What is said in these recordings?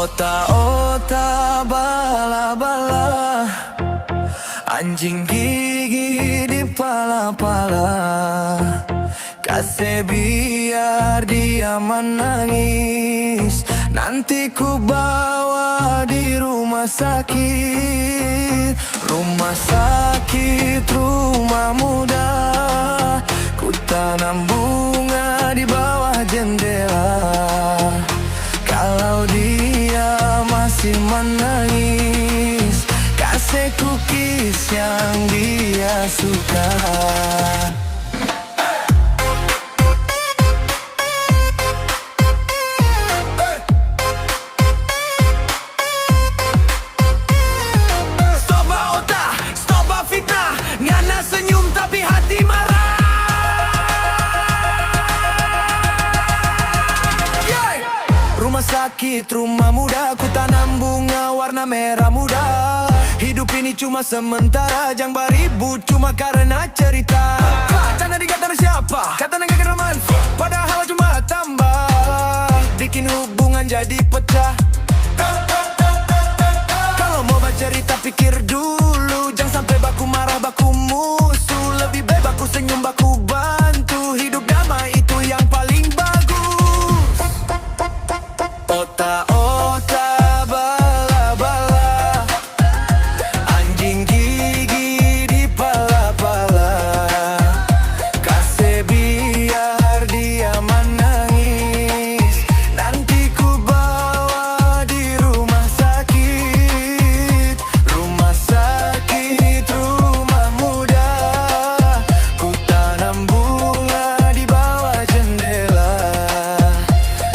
Ota-ota bala-bala, anjing gigi di pala-pala. Kasih biar dia menangis, nanti ku bawa di rumah sakit. Rumah sakit, rumah muda, ku tanam bunga di bawah jendela. Kalau dia masih menangis, kasih cookies yang dia suka. Senyum tapi hati marah. Rumah sakit, rumah muda, ku tanam bunga warna merah muda. Hidup ini cuma sementara, jangan beribut cuma karena cerita. Canda dikatakan siapa? Kata gak kena manfaat, padahal cuma tambah bikin hubungan jadi pecah. Kalau mau bercerita pikir dulu, jangan sampai baku marah, baku musuh. Lebih baik baku senyum, baku bantu. Hidup damai itu yang paling bagus. Ota-ota bala-bala, anjing gigi di pala-pala. Kasih biar dia menangis, nanti ku bawa di rumah sakit. Rumah sakit, rumah muda, ku tanam bunga di bawah jendela.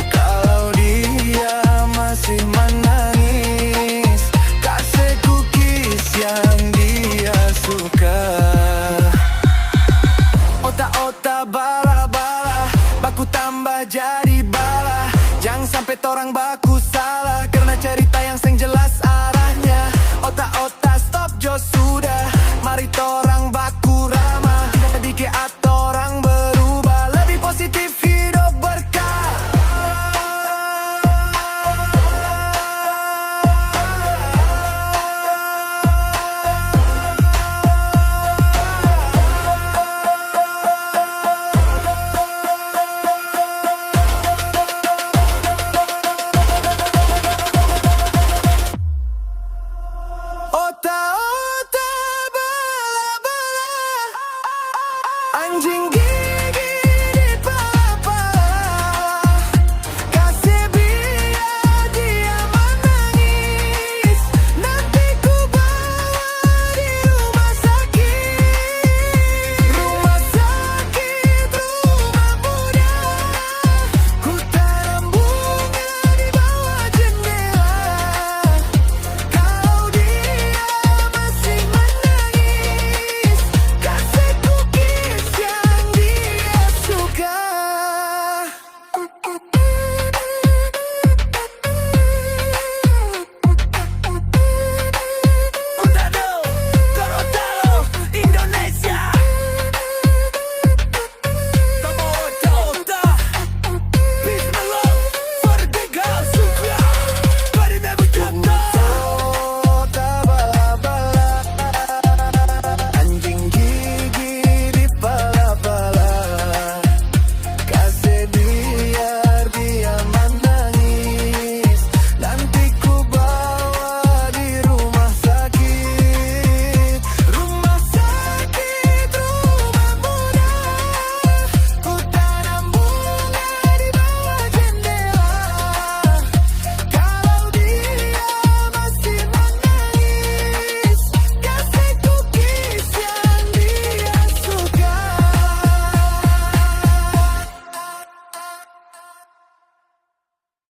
Kalau dia masih menangis, kasih cookies yang dia suka. Ota-ota bala-bala, baku tambah jadi bala. Jangan sampai torang baku